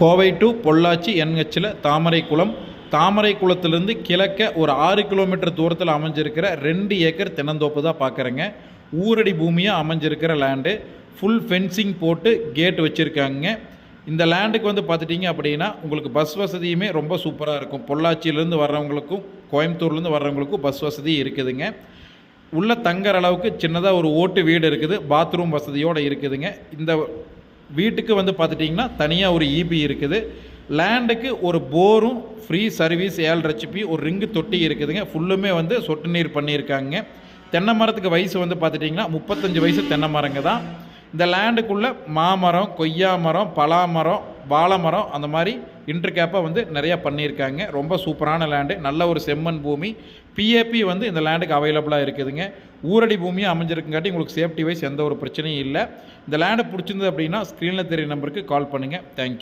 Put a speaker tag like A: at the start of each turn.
A: Kovai to Pollachi என்ஹெச்சில் Thamaraikulam. தாமரைக்குளத்திலிருந்து கிழக்க ஒரு 6 kilometre தூரத்தில் அமைஞ்சிருக்கிற 2 ஏக்கர் தென்னந்தோப்பு தான் பார்க்குறேங்க. ஊரடி பூமியாக அமைஞ்சிருக்கிற லேண்டு. ஃபுல் ஃபென்சிங் போட்டு கேட் வச்சுருக்காங்க. இந்த லேண்டுக்கு வந்து பார்த்துட்டிங்க அப்படின்னா உங்களுக்கு பஸ் வசதியுமே ரொம்ப சூப்பராக இருக்கும். பொள்ளாச்சியிலேருந்து வர்றவங்களுக்கும் கோயம்புத்தூர்லேருந்து வர்றவங்களுக்கும் பஸ் வசதி இருக்குதுங்க. உள்ள தங்குற அளவுக்கு சின்னதாக ஒரு ஓட்டு வீடு இருக்குது. பாத்ரூம் வசதியோடு இருக்குதுங்க. இந்த வீட்டுக்கு வந்து பார்த்துட்டிங்கன்னா தனியாக ஒரு இபி இருக்குது. லேண்டுக்கு ஒரு போரும் ஃப்ரீ சர்வீஸ் 7.5 HP ஒரு ரிங்கு தொட்டி இருக்குதுங்க. ஃபுல்லுமே வந்து சொட்டு நீர் பண்ணியிருக்காங்க. தென்னை மரத்துக்கு வயசு வந்து பார்த்துட்டிங்கன்னா 35 வயசு தென்னை மரங்க தான். இந்த லேண்டுக்குள்ளே மாமரம், கொய்யா மரம், பலாமரம், வாழை மரம் அந்த மாதிரி இன்டர்கேப்பாக வந்து நிறையா பண்ணியிருக்காங்க. ரொம்ப சூப்பரான லேண்டு. நல்ல ஒரு செம்மண் பூமி. பிஏபி வந்து இந்த லேண்டுக்கு அவைலபிளாக இருக்குதுங்க. ஊரடி பூமியாக அமைஞ்சிருக்குங்காட்டி உங்களுக்கு சேஃப்டி வைஸ் எந்த ஒரு பிரச்சனையும் இல்லை. இந்த லேண்டு பிடிச்சிருந்தது அப்படின்னா ஸ்க்ரீனில் தெரிய நம்பருக்கு கால் பண்ணுங்கள். தேங்க்யூ.